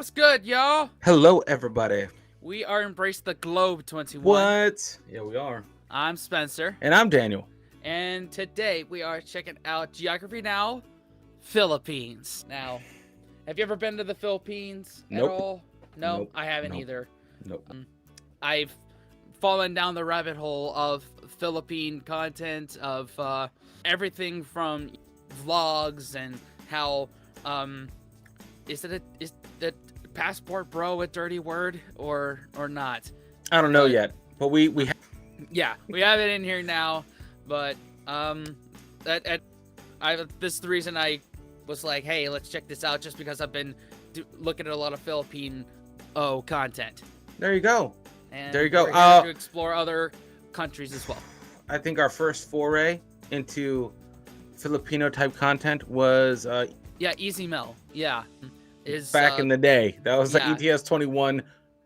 What's good, y'all? Hello, everybody. We are Embrace the Globe 21. What? Yeah, we are. I'm Spencer. And I'm Daniel. And today we are checking out Geography Now, Philippines. Now, have you ever been to the Philippines at all? No, Nope. I haven't either. Nope. I've fallen down the rabbit hole of Philippine content, of everything from vlogs and how, is that passport bro a dirty word or not? I don't know yet, but we Yeah, we have it in here now, but this is the reason I was like, hey, let's check this out, just because I've been looking at a lot of Philippine content. There you go. And there you go. We're here to explore other countries as well. I think our first foray into Filipino type content was Easy Mel. Yeah, is back in the day. That was like yeah. ETS 21,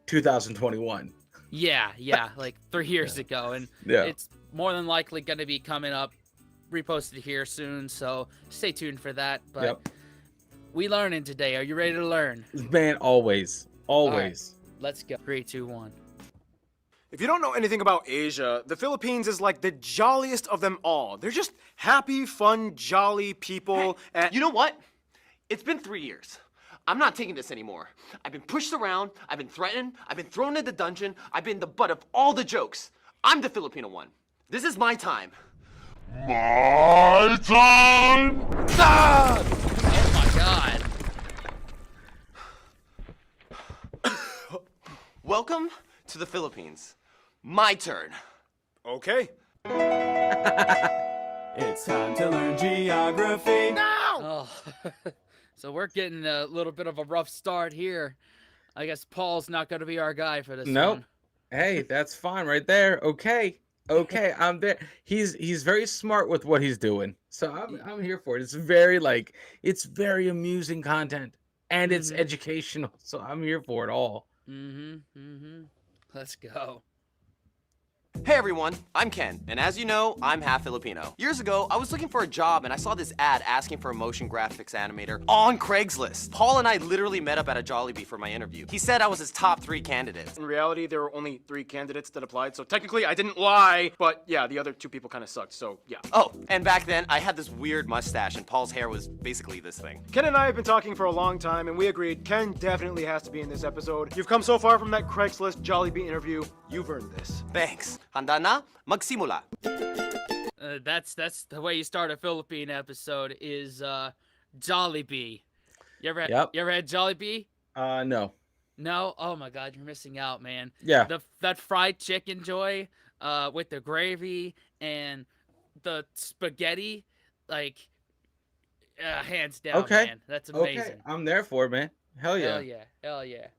2021. Yeah, like 3 years ago, and it's more than likely going to be coming up, reposted here soon. So stay tuned for that. But we learning today. Are you ready to learn? Man, always. Right, let's go. 3, 2, 1. If you don't know anything about Asia, the Philippines is like the jolliest of them all. They're just happy, fun, jolly people. And you know what? It's been 3 years. I'm not taking this anymore. I've been pushed around, I've been threatened, I've been thrown in the dungeon, I've been the butt of all the jokes. I'm the Filipino one. This is my time. My time! Ah! Oh my god. Welcome to the Philippines. My turn. Okay. It's time to learn geography now! Oh. So we're getting a little bit of a rough start here. I guess Paul's not going to be our guy for this one. Hey, that's fine right there. Okay, I'm there. He's very smart with what he's doing, so I'm here for it. It's very amusing content, and it's educational, so I'm here for it all. Let's go. Hey everyone, I'm Ken, and as you know, I'm half Filipino. Years ago, I was looking for a job and I saw this ad asking for a motion graphics animator on Craigslist. Paul and I literally met up at a Jollibee for my interview. He said I was his top 3 candidates. In reality, there were only 3 candidates that applied, so technically I didn't lie, but yeah, the other 2 people kind of sucked, so yeah. Oh, and back then, I had this weird mustache and Paul's hair was basically this thing. Ken and I have been talking for a long time, and we agreed Ken definitely has to be in this episode. You've come so far from that Craigslist Jollibee interview, you've earned this. Thanks. Handa na? Magsimula. That's the way you start a Philippine episode is Jollibee. You ever had Jollibee? No. No? Oh my god, you're missing out, man. Yeah. That fried chicken joy with the gravy and the spaghetti, like hands down, man. That's amazing. Okay, I'm there for it, man. Hell yeah. Hell yeah.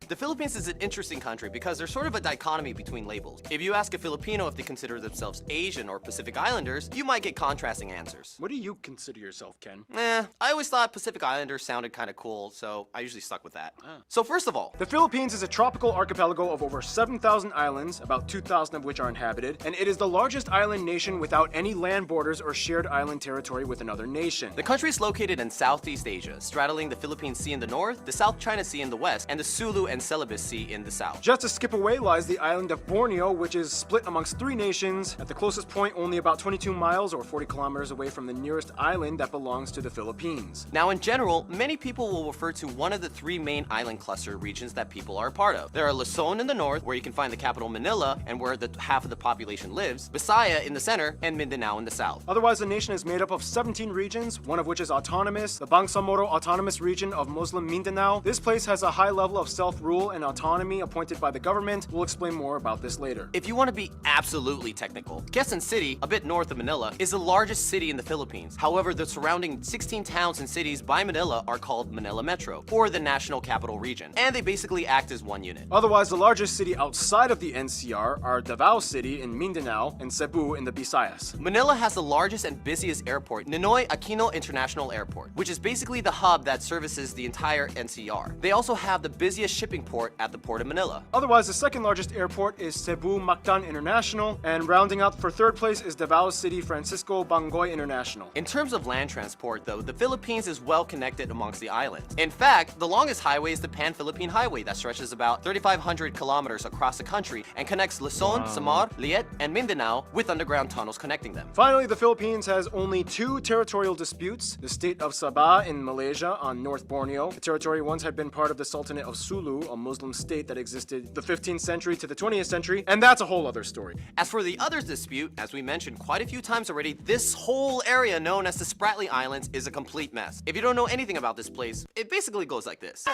The Philippines is an interesting country because there's sort of a dichotomy between labels. If you ask a Filipino if they consider themselves Asian or Pacific Islanders, you might get contrasting answers. What do you consider yourself, Ken? I always thought Pacific Islanders sounded kind of cool, so I usually stuck with that. So first of all, the Philippines is a tropical archipelago of over 7,000 islands, about 2,000 of which are inhabited, and it is the largest island nation without any land borders or shared island territory with another nation. The country is located in Southeast Asia, straddling the Philippine Sea in the north, the South China Sea in the west, and the Sulu and Celebes Sea in the south. Just a skip away lies the island of Borneo, which is split amongst 3 nations, at the closest point only about 22 miles or 40 kilometers away from the nearest island that belongs to the Philippines. Now in general, many people will refer to one of the 3 main island cluster regions that people are a part of. There are Luzon in the north, where you can find the capital Manila and where half of the population lives, Visaya in the center, and Mindanao in the south. Otherwise, the nation is made up of 17 regions, one of which is autonomous, the Bangsamoro Autonomous Region of Muslim Mindanao. This place has a high level of self-rule and autonomy appointed by the government. We'll explain more about this later. If you want to be absolutely technical, Quezon City, a bit north of Manila, is the largest city in the Philippines. However, the surrounding 16 towns and cities by Manila are called Manila Metro, or the National Capital Region, and they basically act as one unit. Otherwise, the largest city outside of the NCR are Davao City in Mindanao and Cebu in the Visayas. Manila has the largest and busiest airport, Ninoy Aquino International Airport, which is basically the hub that services the entire NCR. They also have the busiest shipping shipping port at the Port of Manila. Otherwise, the second largest airport is Cebu Mactan International, and rounding out for third place is Davao City Francisco Bangoy International. In terms of land transport, though, the Philippines is well connected amongst the islands. In fact, the longest highway is the Pan-Philippine Highway that stretches about 3,500 kilometers across the country and connects Luzon, Samar, Liet, and Mindanao with underground tunnels connecting them. Finally, the Philippines has only two territorial disputes: the state of Sabah in Malaysia on North Borneo. The territory once had been part of the Sultanate of Sulu, a Muslim state that existed the 15th century to the 20th century, and that's a whole other story. As for the other dispute, as we mentioned quite a few times already, this whole area known as the Spratly Islands is a complete mess. If you don't know anything about this place, it basically goes like this.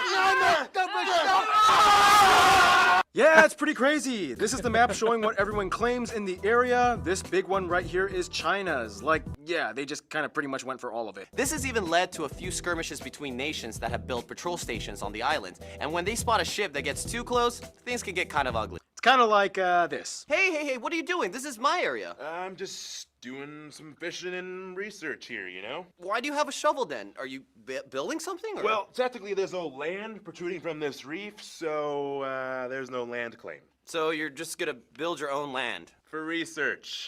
Yeah, it's pretty crazy. This is the map showing what everyone claims in the area. This big one right here is China's. Like, yeah, they just kind of pretty much went for all of it. This has even led to a few skirmishes between nations that have built patrol stations on the islands, and when they spot a ship that gets too close, things can get kind of ugly. It's kind of like this. Hey, what are you doing? This is my area. I'm just doing some fishing and research here, you know? Why do you have a shovel then? Are you building something? Or? Well, technically there's no land protruding from this reef, so there's no land claim. So you're just gonna build your own land? For research.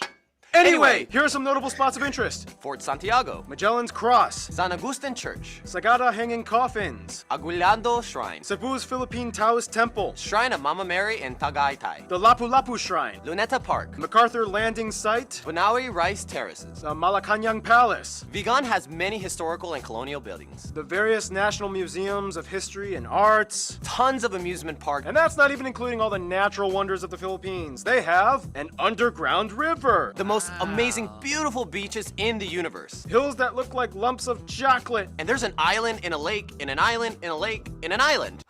Anyway, here are some notable spots of interest. Fort Santiago, Magellan's Cross, San Agustin Church, Sagada Hanging Coffins, Aguinaldo Shrine, Cebu's Philippine Taoist Temple, Shrine of Mama Mary in Tagaytay, the Lapu-Lapu Shrine, Luneta Park, MacArthur Landing Site, Bunawi Rice Terraces. the Malacanang Palace, Vigan has many historical and colonial buildings, the various national museums of history and arts, tons of amusement parks, and that's not even including all the natural wonders of the Philippines. They have an underground river, the most amazing, beautiful beaches in the universe. hills that look like lumps of chocolate, And there's an island in a lake, in an island, in a lake, in an island.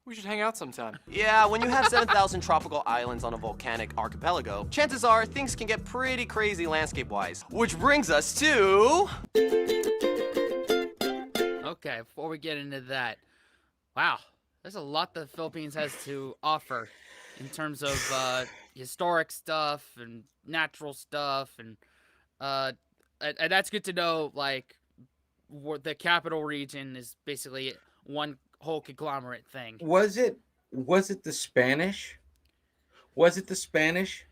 We should hang out sometime. Yeah, when you have 7,000 tropical islands on a volcanic archipelago, chances are things can get pretty crazy landscape-wise. Which brings us to... Okay, before we get into that, wow, there's a lot the Philippines has to offer in terms of historic stuff and natural stuff, and that's good to know. Like, the capital region is basically one whole conglomerate thing. Was it the Spanish? Was it the Spanish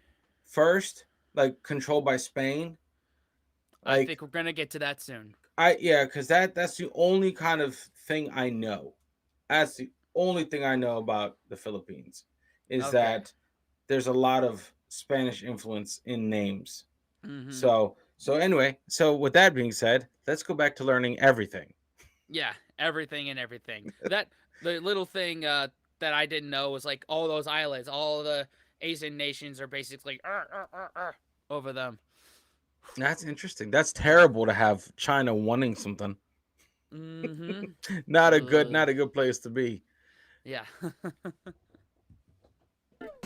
first, like controlled by Spain? I think we're gonna get to that soon. Because that's the only kind of thing I know. That's the only thing I know about the Philippines is that there's a lot of Spanish influence in names. Mm-hmm. So anyway, with that being said, let's go back to learning everything. Yeah, everything and everything. That the little thing that I didn't know was like all those islands, all the Asian nations are basically over them. That's interesting. That's terrible to have China wanting something. Mm-hmm. Not a good place to be. Yeah.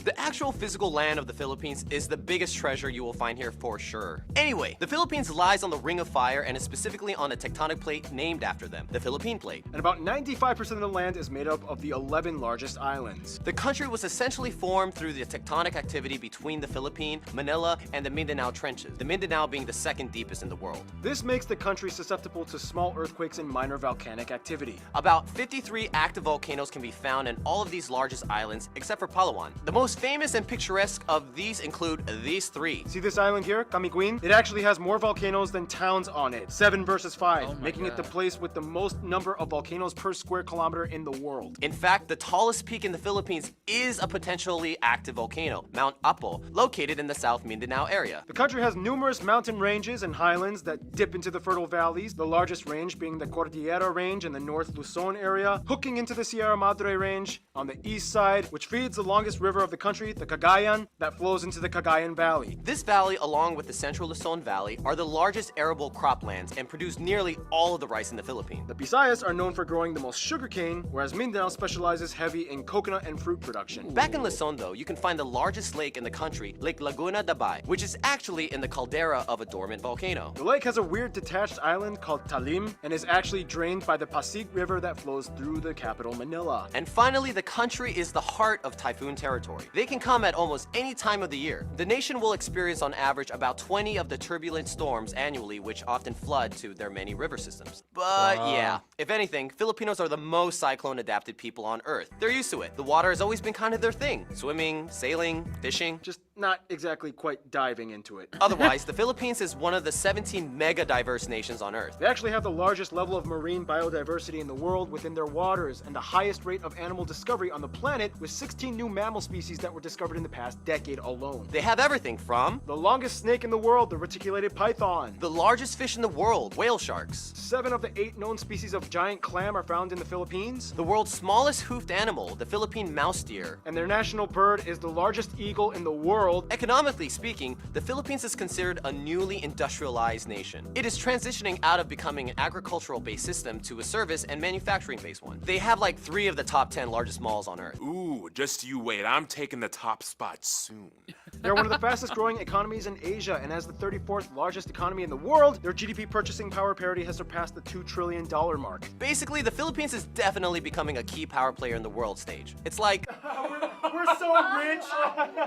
The actual physical land of the Philippines is the biggest treasure you will find here for sure. Anyway, the Philippines lies on the Ring of Fire and is specifically on a tectonic plate named after them, the Philippine Plate. and about 95% of the land is made up of the 11 largest islands. The country was essentially formed through the tectonic activity between the Philippine, Manila, and the Mindanao Trenches, the Mindanao being the second deepest in the world. This makes the country susceptible to small earthquakes and minor volcanic activity. About 53 active volcanoes can be found in all of these largest islands, except for Palawan. The most famous and picturesque of these include these three. See this island here, Camiguin? It actually has more volcanoes than towns on it, 7 versus 5, Oh my making it the God. place with the most number of volcanoes per square kilometer in the world. In fact, the tallest peak in the Philippines is a potentially active volcano, Mount Apo, located in the South Mindanao area. The country has numerous mountain ranges and highlands that dip into the fertile valleys, the largest range being the Cordillera Range in the North Luzon area, hooking into the Sierra Madre Range on the east side, which feeds the longest river of the country, the Cagayan, that flows into the Cagayan Valley. This valley, along with the Central Luzon Valley, are the largest arable croplands and produce nearly all of the rice in the Philippines. The Visayas are known for growing the most sugarcane, whereas Mindanao specializes heavy in coconut and fruit production. Back in Luzon, though, you can find the largest lake in the country, Lake Laguna Dabay, which is actually in the caldera of a dormant volcano. The lake has a weird detached island called Talim and is actually drained by the Pasig River that flows through the capital, Manila. And finally, the country is the heart of typhoon territory. They can come at almost any time of the year. The nation will experience on average about 20 of the turbulent storms annually, which often flood to their many river systems. But yeah, if anything, Filipinos are the most cyclone-adapted people on Earth. They're used to it. The water has always been kind of their thing. Swimming, sailing, fishing. Just not exactly quite diving into it. Otherwise, the Philippines is one of the 17 mega-diverse nations on Earth. They actually have the largest level of marine biodiversity in the world within their waters and the highest rate of animal discovery on the planet, with 16 new mammal species that were discovered in the past decade alone. They have everything from The longest snake in the world, the reticulated python. the largest fish in the world, whale sharks. 7 of the 8 known species of giant clam are found in the Philippines. The world's smallest hoofed animal, the Philippine mouse deer. And their national bird is the largest eagle in the world. Economically speaking, the Philippines is considered a newly industrialized nation. It is transitioning out of becoming an agricultural-based system to a service and manufacturing-based one. They have like 3 of the top 10 largest malls on Earth. Ooh, just you wait. I'm taking the top spot soon. They're one of the fastest growing economies in Asia, and as the 34th largest economy in the world, their GDP purchasing power parity has surpassed the $2 trillion mark. Basically, the Philippines is definitely becoming a key power player in the world stage. It's like, We're so rich!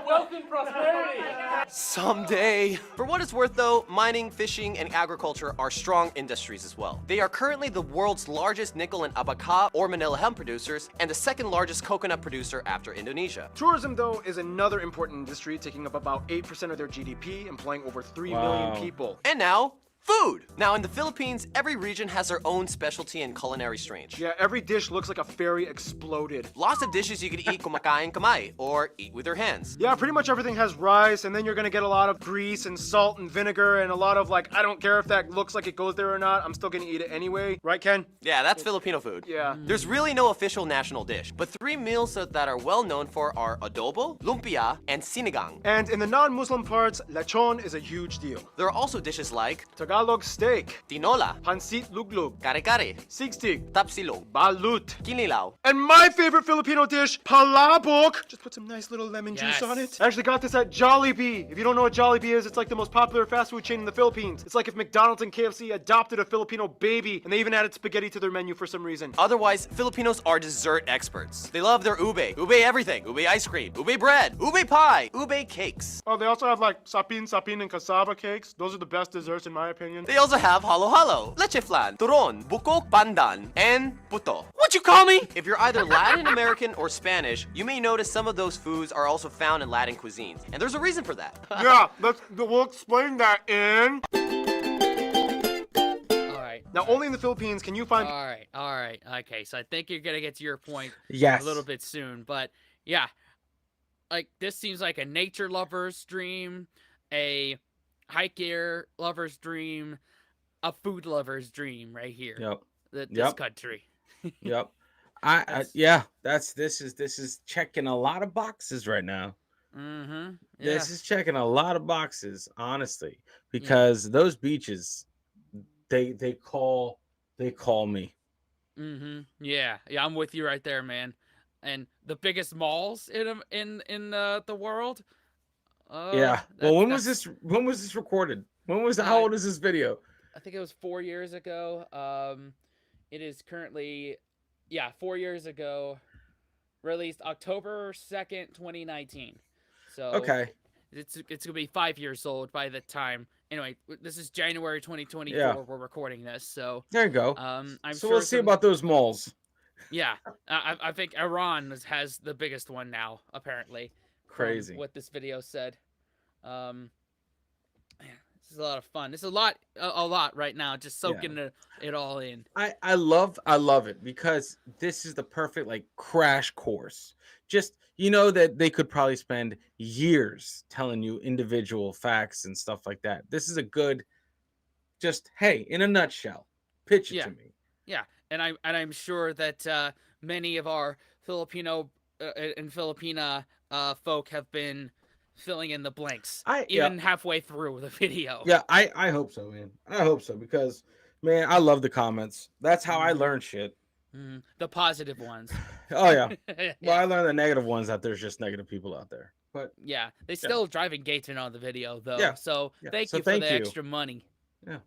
Wealth and prosperity. someday. For what it's worth though, mining, fishing, and agriculture are strong industries as well. They are currently the world's largest nickel and abaca or Manila hemp producers, and the second largest coconut producer after Indonesia. Tourism, though, is another important industry, taking up about 8% of their GDP, employing over 3 million people. And now, food! Now in the Philippines, every region has their own specialty and culinary strange. Yeah, every dish looks like a fairy exploded. Lots of dishes you could eat kumakain kamay, or eat with your hands. Yeah, pretty much everything has rice, and then you're gonna get a lot of grease and salt and vinegar, and a lot of like, I don't care if that looks like it goes there or not, I'm still gonna eat it anyway. Right, Ken? Yeah, that's Filipino food. Yeah. There's really no official national dish, but 3 meals that are well known for are adobo, lumpia, and sinigang. And in the non-Muslim parts, lechon is a huge deal. There are also dishes like Tagalog steak, tinola, pansit luglug, kare-kare, sigsig, tapsilog, balut, kinilaw. and my favorite Filipino dish, palabok. Just put some nice little lemon juice on it. Yes. I actually got this at Jollibee. If you don't know what Jollibee is, it's like the most popular fast food chain in the Philippines. It's like if McDonald's and KFC adopted a Filipino baby, and they even added spaghetti to their menu for some reason. Otherwise, Filipinos are dessert experts. They love their ube, ube everything, ube ice cream, ube bread, ube pie, ube cakes. Oh, they also have like sapin, and cassava cakes. Those are the best desserts in my opinion. They also have halo-halo, leche flan, turon, bukok pandan, and puto. What you call me? If you're either Latin American or Spanish, you may notice some of those foods are also found in Latin cuisines, and there's a reason for that. Yeah, we'll explain that in. All right. Now, only in the Philippines can you find. All right. Okay, so I think you're gonna get to your point Yes. a little bit soon, but yeah, like this seems like a nature lover's dream, a hiker lover's dream, a food lover's dream right here. Yep. This Yep. country. Yep. This is checking a lot of boxes right now. Mm-hmm. Yeah. This is checking a lot of boxes, honestly, because those beaches, they call me. Mm-hmm. Yeah. I'm with you right there, man. And the biggest malls in the world. Yeah. Well, when was this recorded? How old is this video? I think it was 4 years ago. It is currently, 4 years ago, released October 2nd, 2019. So Okay. it's gonna be 5 years old by the time. Anyway, this is January 2024. Yeah. We're recording this, so There you go. I'm So sure we'll see about those malls. Yeah, I think Iran has the biggest one now, apparently. from Crazy. What this video said. Man, this is a lot of fun. This is a lot right now, just soaking it all in. I love it because this is the perfect like crash course. Just that they could probably spend years telling you individual facts and stuff like that. This is a good, just hey, in a nutshell, pitch it to me. Yeah, and I'm sure that many of our Filipino and Filipina folk have been filling in the blanks even halfway through the video. Yeah, I hope so, man. I hope so because man, I love the comments. That's how I learn shit. The positive ones. Oh yeah. Well, I learned the negative ones that there's just negative people out there. But yeah, they still drive engagement on the video though. Yeah. So Yeah. thank So you for thank the you. extra money. Yeah.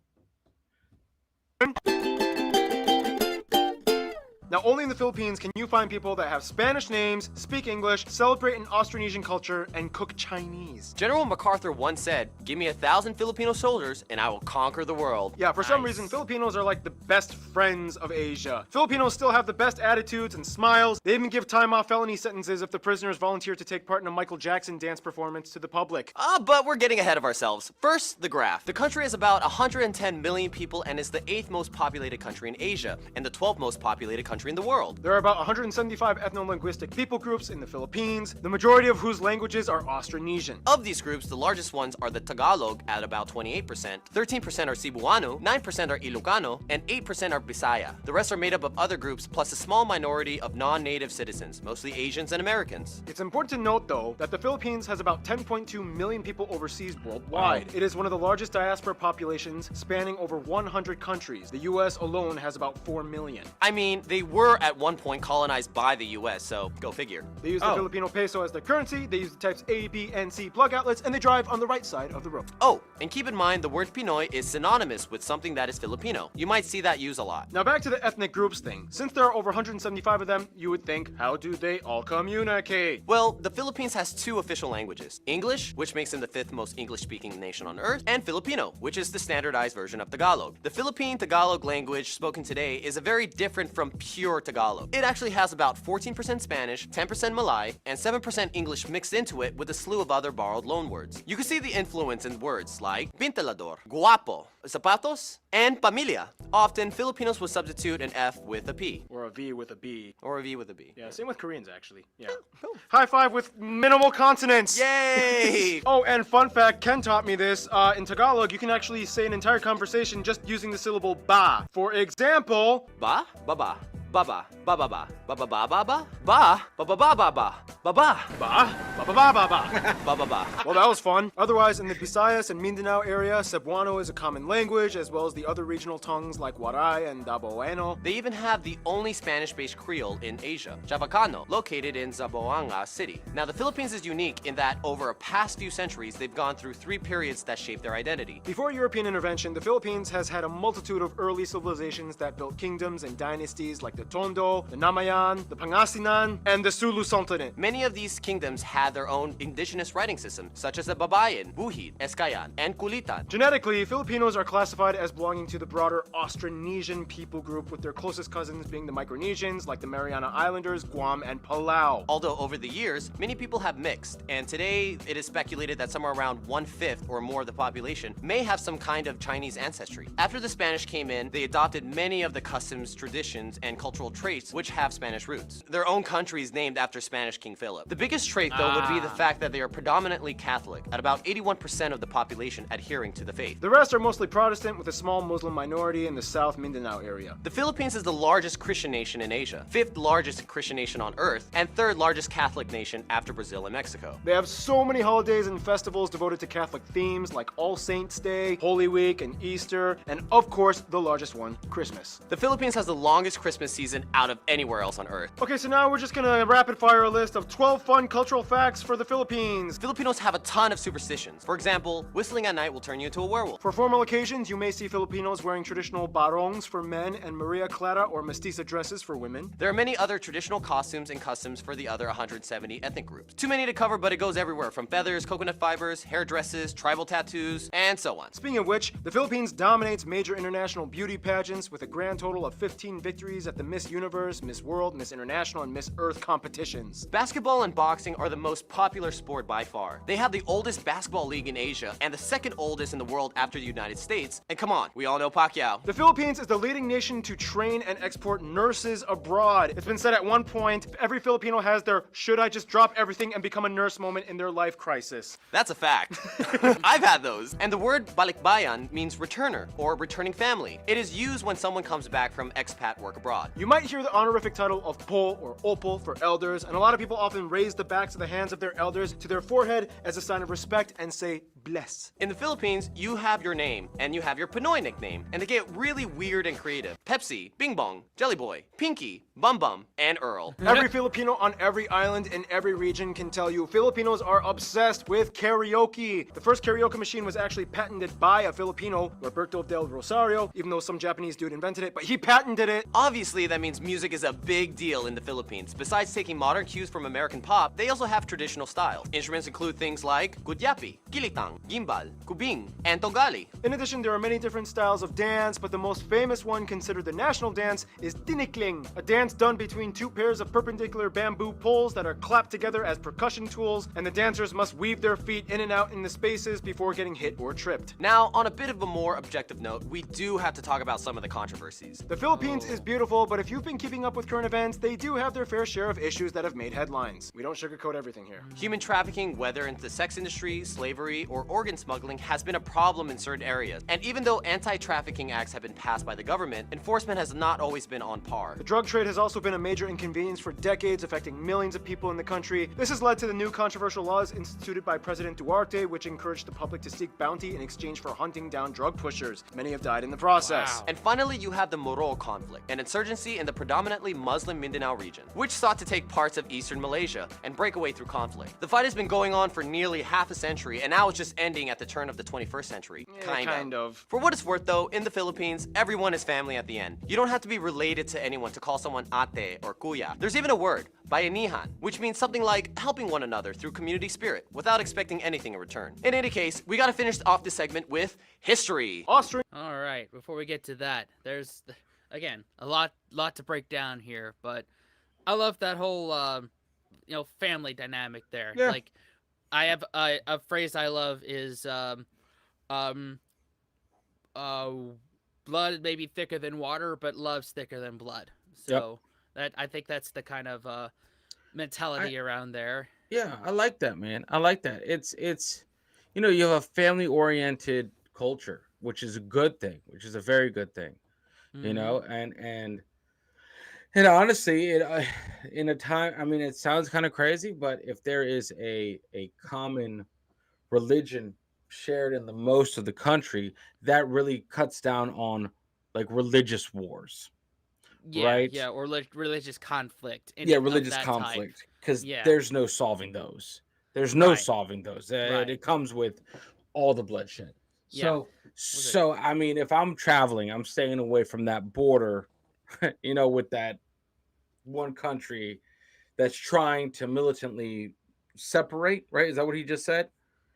Now, only in the Philippines can you find people that have Spanish names, speak English, celebrate an Austronesian culture, and cook Chinese. General MacArthur once said, "Give me 1,000 Filipino soldiers and I will conquer the world." Yeah, for some reason, Filipinos are like the best friends of Asia. Filipinos still have the best attitudes and smiles. They even give time off felony sentences if the prisoners volunteer to take part in a Michael Jackson dance performance to the public. But we're getting ahead of ourselves. First, the graph. The country is about 110 million people and is the 8th most populated country in Asia and the 12th most populated country in the world. There are about 175 ethno-linguistic people groups in the Philippines, the majority of whose languages are Austronesian. Of these groups, the largest ones are the Tagalog at about 28%, 13% are Cebuano, 9% are Ilocano, and 8% are Bisaya. The rest are made up of other groups plus a small minority of non-native citizens, mostly Asians and Americans. It's important to note, though, that the Philippines has about 10.2 million people overseas worldwide. It is one of the largest diaspora populations, spanning over 100 countries. The US alone has about 4 million. I mean, they were at one point colonized by the US, so go figure. They use the Filipino peso as their currency, they use the types A, B, and C plug outlets, and they drive on the right side of the road. Oh, and keep in mind the word Pinoy is synonymous with something that is Filipino. You might see that used a lot. Now back to the ethnic groups thing. Since there are over 175 of them, you would think, how do they all communicate? Well, the Philippines has two official languages. English, which makes them the 5th most English-speaking nation on earth, and Filipino, which is the standardized version of Tagalog. The Philippine Tagalog language spoken today is very different from pure Tagalog. It actually has about 14% Spanish, 10% Malay, and 7% English mixed into it with a slew of other borrowed loanwords. You can see the influence in words like pintalador, guapo, zapatos, and pamilya. Often, Filipinos will substitute an F with a P. Or a V with a B. Or a V with a B. Yeah, same with Koreans, actually. Yeah. High five with minimal consonants! Yay! Oh, and fun fact, Ken taught me this. In Tagalog, you can actually say an entire conversation just using the syllable ba. For example, Ba, baba, baba, baba, ba, baba, ba, baba, ba, baba, ba, baba, baba, ba, ba, ba, ba, ba, ba. baba, ba. Well, that was fun. Otherwise, in the Visayas and Mindanao area, Cebuano is a common language, as well as the other regional tongues like Waray and Daboeno. They even have the only Spanish-based Creole in Asia, Chavacano, located in Zamboanga City. Now, the Philippines is unique in that over a past few centuries, they've gone through 3 periods that shaped their identity. Before European intervention, the Philippines has had a multitude of early civilizations that built kingdoms and dynasties like the Tondo, the Namayan, the Pangasinan, and the Sulu Sultanate. Many of these kingdoms had their own indigenous writing system, such as the Babayan, Buhid, Eskayan, and Kulitan. Genetically, Filipinos are classified as belonging to the broader Austronesian people group, with their closest cousins being the Micronesians, like the Mariana Islanders, Guam, and Palau. Although over the years, many people have mixed, and today it is speculated that somewhere around 1/5 or more of the population may have some kind of Chinese ancestry. After the Spanish came in, they adopted many of the customs, traditions, and cultural traits which have Spanish roots. Their own country is named after Spanish King Philip. The biggest trait, though, would be the fact that they are predominantly Catholic, at about 81% of the population adhering to the faith. The rest are mostly Protestant, with a small Muslim minority in the South Mindanao area. The Philippines is the largest Christian nation in Asia, 5th largest Christian nation on earth, and 3rd largest Catholic nation after Brazil and Mexico. They have so many holidays and festivals devoted to Catholic themes like All Saints Day, Holy Week, and Easter, and of course, the largest one, Christmas. The Philippines has the longest Christmas season out of anywhere else on earth. Okay, so now we're just gonna rapid fire a list of 12 fun cultural facts for the Philippines. Filipinos have a ton of superstitions. For example, whistling at night will turn you into a werewolf. For formal occasions, you may see Filipinos wearing traditional barongs for men and Maria Clara or mestiza dresses for women. There are many other traditional costumes and customs for the other 170 ethnic groups. Too many to cover, but it goes everywhere from feathers, coconut fibers, hair dresses, tribal tattoos, and so on. Speaking of which, the Philippines dominates major international beauty pageants with a grand total of 15 victories at the Miss Universe, Miss World, Miss International, and Miss Earth competitions. Basketball and boxing are the most popular sport by far. They have the oldest basketball league in Asia and the 2nd oldest in the world after the United States. And come on, we all know Pacquiao. The Philippines is the leading nation to train and export nurses abroad. It's been said at one point, every Filipino has their should I just drop everything and become a nurse moment in their life crisis. That's a fact. I've had those. And the word balikbayan means returner or returning family. It is used when someone comes back from expat work abroad. You might hear the honorific title of po or opo for elders, and a lot of people often raise the backs of the hands of their elders to their forehead as a sign of respect and say bless. In the Philippines, you have your name and you have your Pinoy nickname, and they get really weird and creative. Pepsi, Bing Bong, Jelly Boy, Pinky, Bum Bum, and Earl. Every Filipino on every island in every region can tell you Filipinos are obsessed with karaoke. The first karaoke machine was actually patented by a Filipino, Roberto del Rosario, even though some Japanese dude invented it, but he patented it. Obviously, that means music is a big deal in the Philippines. Besides taking modern cues from American pop, they also have traditional styles. Instruments include things like gudyapi, gilitang, gimbal, kubing, and tonggali. In addition, there are many different styles of dance, but the most famous one considered the national dance is tinikling, a dance done between two pairs of perpendicular bamboo poles that are clapped together as percussion tools, and the dancers must weave their feet in and out in the spaces before getting hit or tripped. Now, on a bit of a more objective note, we do have to talk about some of the controversies. The Philippines is beautiful, but if you've been keeping up with current events, they do have their fair share of issues that have made headlines. We don't sugarcoat everything here. Human trafficking, whether into the sex industry, slavery, or organ smuggling, has been a problem in certain areas. And even though anti-trafficking acts have been passed by the government, enforcement has not always been on par. The drug trade has also been a major inconvenience for decades, affecting millions of people in the country. This has led to the new controversial laws instituted by President Duarte, which encouraged the public to seek bounty in exchange for hunting down drug pushers. Many have died in the process. Wow. And finally, you have the Moro conflict, an insurgency in the predominantly Muslim Mindanao region, which sought to take parts of eastern Malaysia and break away through conflict. The fight has been going on for nearly half a century, and now it's just ending at the turn of the 21st century. Kind of. For what it's worth though, in the Philippines, everyone is family at the end. You don't have to be related to anyone to call someone ate or kuya. There's even a word, bayanihan, which means something like helping one another through community spirit without expecting anything in return. In any case, we gotta finish off this segment with history. Austrian. All right, before we get to that, there's again a lot to break down here, but I love that whole family dynamic there. Yeah. Like I have a phrase I love is blood may be thicker than water, but love's thicker than blood. So that I think that's the kind of mentality around there. Yeah, I like that, man. I like that. It's you have a family oriented culture, which is a good thing, which is a very good thing. You know, and honestly, in a time, I mean, it sounds kind of crazy, but if there is a common religion shared in the most of the country, that really cuts down on like religious wars. Yeah, Right? yeah, or religious conflict. Yeah, of religious that conflict, because Yeah. there's no solving those. There's no Right. solving those. Right. It comes with all the bloodshed. Yeah. So I mean, if I'm traveling, I'm staying away from that border, with that one country that's trying to militantly separate, right? Is that what he just said?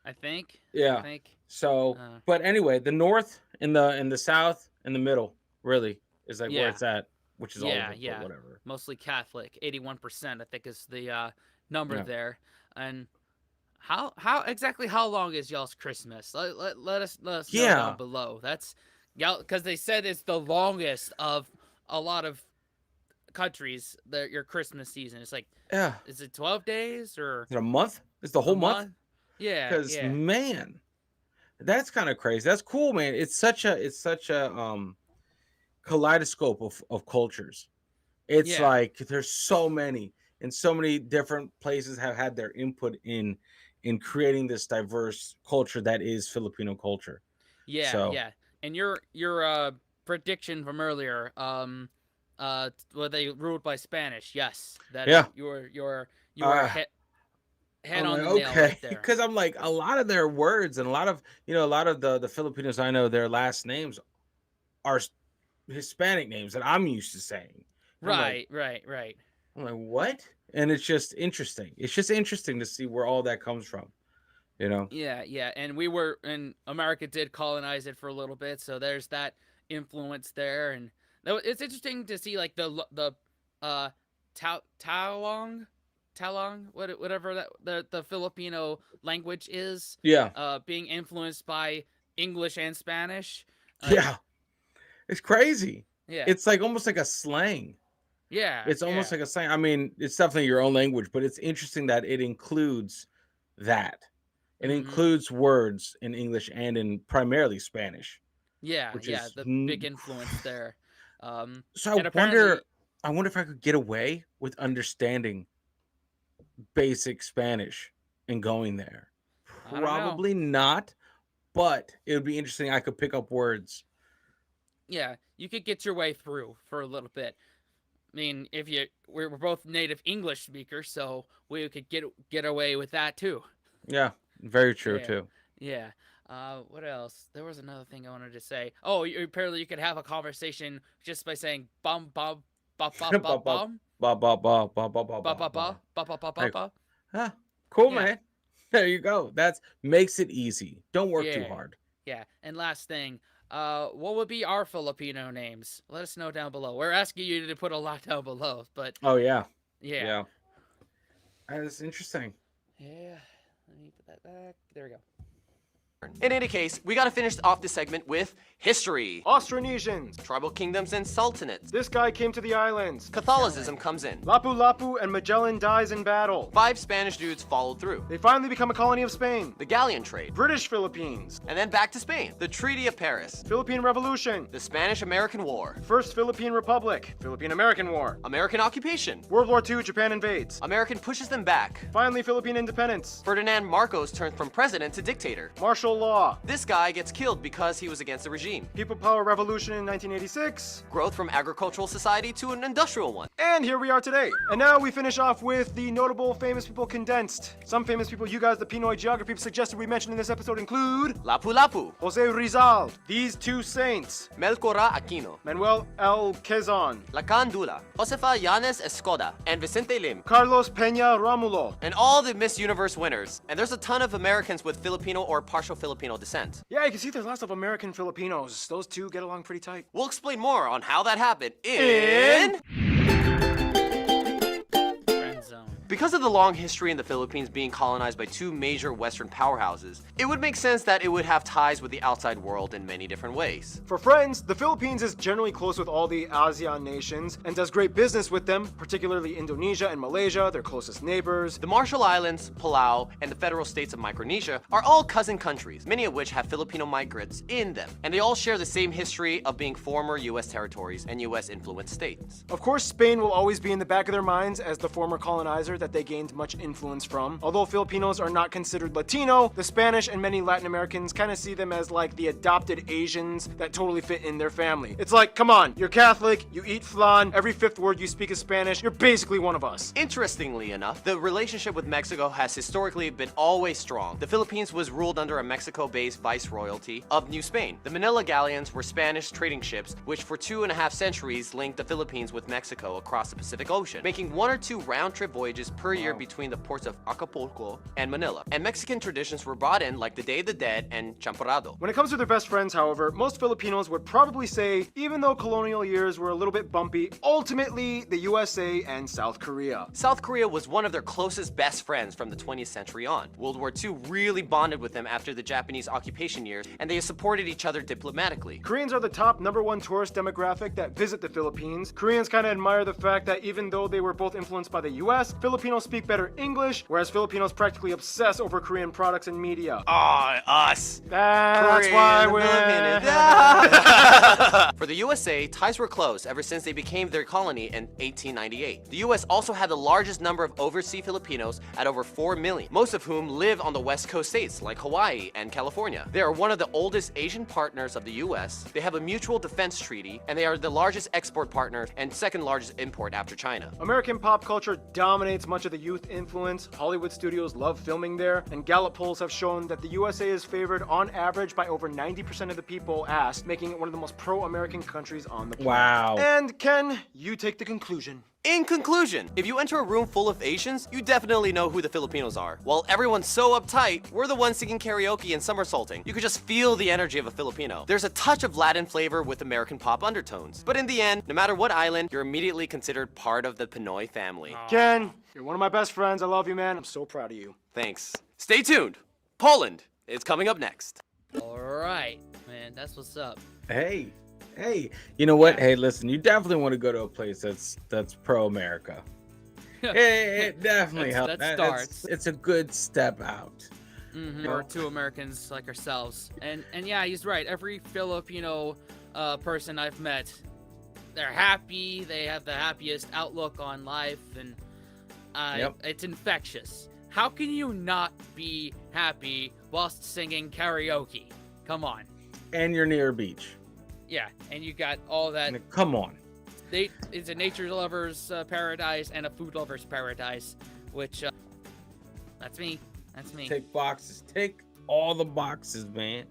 I think. Yeah. I think. So, but anyway, the north and the south and the middle really is like where Yeah. it's at, which is all Yeah, of it, but yeah. whatever. Mostly Catholic. 81%, I think, is the number Yeah. there. And how exactly how long is y'all's Christmas? Let us know Yeah. down below. That's y'all, because they said it's the longest of a lot of countries. Your Christmas season. It's like, Yeah. is it 12 days or Is it a month? It's the whole a month? Yeah, Because yeah. man, that's kind of crazy. That's cool, man. It's such a kaleidoscope of cultures. It's Yeah. like there's so many, and so many different places have had their input in creating this diverse culture that is Filipino culture. Yeah, So- yeah. And your prediction from earlier, were they ruled by Spanish? Yes. That Yeah. you were Uh, head I'm on like, the nail okay, right there. because I'm like a lot of their words and a lot of the Filipinos I know, their last names are Hispanic names that I'm used to saying. I'm like- Right. I'm like, what? And it's just interesting. It's just interesting to see where all that comes from. Yeah. And America did colonize it for a little bit, so there's that influence there. And it's interesting to see like the Talong, whatever the Filipino language is, Yeah. being influenced by English and Spanish. Yeah. It's crazy. Yeah. It's like almost like a slang. Yeah. It's almost like a slang. I mean, it's definitely your own language, but it's interesting that it includes that. It Mhm. includes words in English and in primarily Spanish. Yeah, which yeah, is the big influence there. So And I wonder if I could get away with understanding basic Spanish and going there. I don't know. Probably not, but it would be interesting. I could pick up words. Yeah, you could get your way through for a little bit. I mean, we're both native English speakers, so we could get away with that too. Yeah, very true Yeah. too. Yeah. What else? There was another thing I wanted to say. Oh, apparently you could have a conversation just by saying bum bum ba ba ba bum Ba ba ba ba ba ba ba ba ba ba ba. ba ba ba ba Like, ba. ah, cool, Yeah. man. There you go. That's makes it easy. Don't work too Yeah. hard. Yeah. And last thing, what would be our Filipino names? Let us know down below. We're asking you to put a lot down below, but Oh yeah, yeah. yeah. That's interesting. Yeah. Let me put that back. There we go. In any case, we gotta finish off this segment with history. Austronesians. Tribal kingdoms and sultanates. This guy came to the islands. Catholicism comes in. Lapu-Lapu and Magellan dies in battle. 5 Spanish dudes followed through. They finally become a colony of Spain. The galleon trade. British Philippines. And then back to Spain. The Treaty of Paris. Philippine Revolution. The Spanish-American War. First Philippine Republic. Philippine-American War. American occupation. World War II, Japan invades. American pushes them back. Finally, Philippine independence. Ferdinand Marcos turned from president to dictator. Martial law. This guy gets killed because he was against the regime. People Power Revolution in 1986. Growth from agricultural society to an industrial one. And here we are today. And now we finish off with the notable famous people condensed. Some famous people you guys, the Pinoy geography suggested we mention in this episode include Lapu-Lapu. Jose Rizal, these two saints, Melchora Aquino. Manuel L. Quezon, Lacan Dula. Josefa Yanes Escoda. And Vicente Lim. Carlos Peña Romulo. And all the Miss Universe winners. And there's a ton of Americans with Filipino or partial Filipino descent. Yeah, you can see there's lots of American Filipinos. Those two get along pretty tight. We'll explain more on how that happened in... Friend zone. Because of the long history in the Philippines being colonized by 2 major Western powerhouses, it would make sense that it would have ties with the outside world in many different ways. For friends, the Philippines is generally close with all the ASEAN nations and does great business with them, particularly Indonesia and Malaysia, their closest neighbors. The Marshall Islands, Palau, and the federal states of Micronesia are all cousin countries, many of which have Filipino migrants in them, and they all share the same history of being former US territories and US influenced states. Of course, Spain will always be in the back of their minds as the former colonizer that they gained much influence from. Although Filipinos are not considered Latino, the Spanish and many Latin Americans kind of see them as like the adopted Asians that totally fit in their family. It's like, come on, you're Catholic, you eat flan, every 5th word you speak is Spanish, you're basically one of us. Interestingly enough, the relationship with Mexico has historically been always strong. The Philippines was ruled under a Mexico-based viceroyalty of New Spain. The Manila galleons were Spanish trading ships, which for 2.5 centuries linked the Philippines with Mexico across the Pacific Ocean, making 1 or 2 round-trip voyages per year between the ports of Acapulco and Manila. And Mexican traditions were brought in like the Day of the Dead and Champorado. When it comes to their best friends, however, most Filipinos would probably say, even though colonial years were a little bit bumpy, ultimately the USA and South Korea. South Korea was one of their closest best friends from the 20th century on. World War II really bonded with them after the Japanese occupation years, and they supported each other diplomatically. Koreans are the top #1 tourist demographic that visit the Philippines. Koreans kind of admire the fact that even though they were both influenced by the US, Filipinos speak better English, whereas Filipinos practically obsess over Korean products and media. Us. That's why we're... For the USA, ties were close ever since they became their colony in 1898. The US also had the largest number of overseas Filipinos at over 4 million, most of whom live on the West Coast states like Hawaii and California. They are one of the oldest Asian partners of the US. They have a mutual defense treaty, and they are the largest export partner and 2nd largest import after China. American pop culture dominates much of the youth influence. Hollywood studios love filming there, and Gallup polls have shown that the USA is favored on average by over 90% of the people asked, making it one of the most pro-American countries on the planet. Wow. And Ken, you take the conclusion. In conclusion, if you enter a room full of Asians, you definitely know who the Filipinos are. While everyone's so uptight, we're the ones singing karaoke and somersaulting. You could just feel the energy of a Filipino. There's a touch of Latin flavor with American pop undertones. But in the end, no matter what island, you're immediately considered part of the Pinoy family. Ken, you're one of my best friends. I love you, man. I'm so proud of you. Thanks. Stay tuned. Poland is coming up next. All right, man, that's what's up. Hey, you know what? Hey, listen, you definitely want to go to a place that's pro-America. Hey, it definitely helps. That starts. It's a good step out. Or 2 Americans like ourselves. And yeah, he's right. Every Filipino person I've met, they're happy. They have the happiest outlook on life, and it's infectious. How can you not be happy whilst singing karaoke? Come on. And you're near a beach. Yeah, and you got all that. Come on. It's a nature lover's paradise and a food lover's paradise, which that's me. That's me. Take boxes. Take all the boxes, man.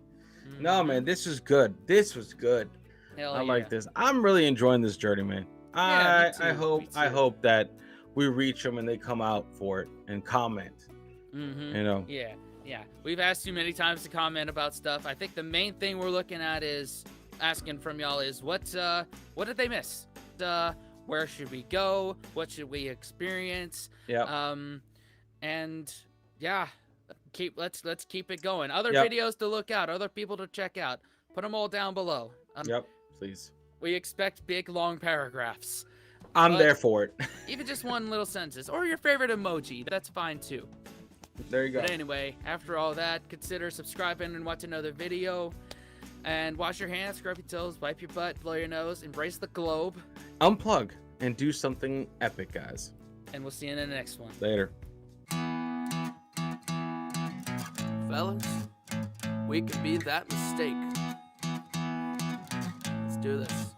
No, Mhm. man, this was good. This was good. Hell I yeah. like this. I'm really enjoying this journey, man. Yeah, me I too, hope me I too. hope that we reach them and they come out for it and comment. Mm-hmm. You know. Yeah, yeah. We've asked you many times to comment about stuff. I think the main thing we're looking at is asking from y'all is what did they miss? Where should we go? What should we experience? Yeah. And yeah, let's keep it going. Other Yep. videos to look out, other people to check out. Put them all down below. Yep. Please. We expect big long paragraphs. I'm But there for it. even just one little sentence or your favorite emoji, that's fine too. There you go. But anyway, after all that, consider subscribing and watch another video. And wash your hands, scrub your toes, wipe your butt, blow your nose, embrace the globe. Unplug and do something epic, guys. And we'll see you in the next one. Later. Fellas, we could be that mistake. Let's do this.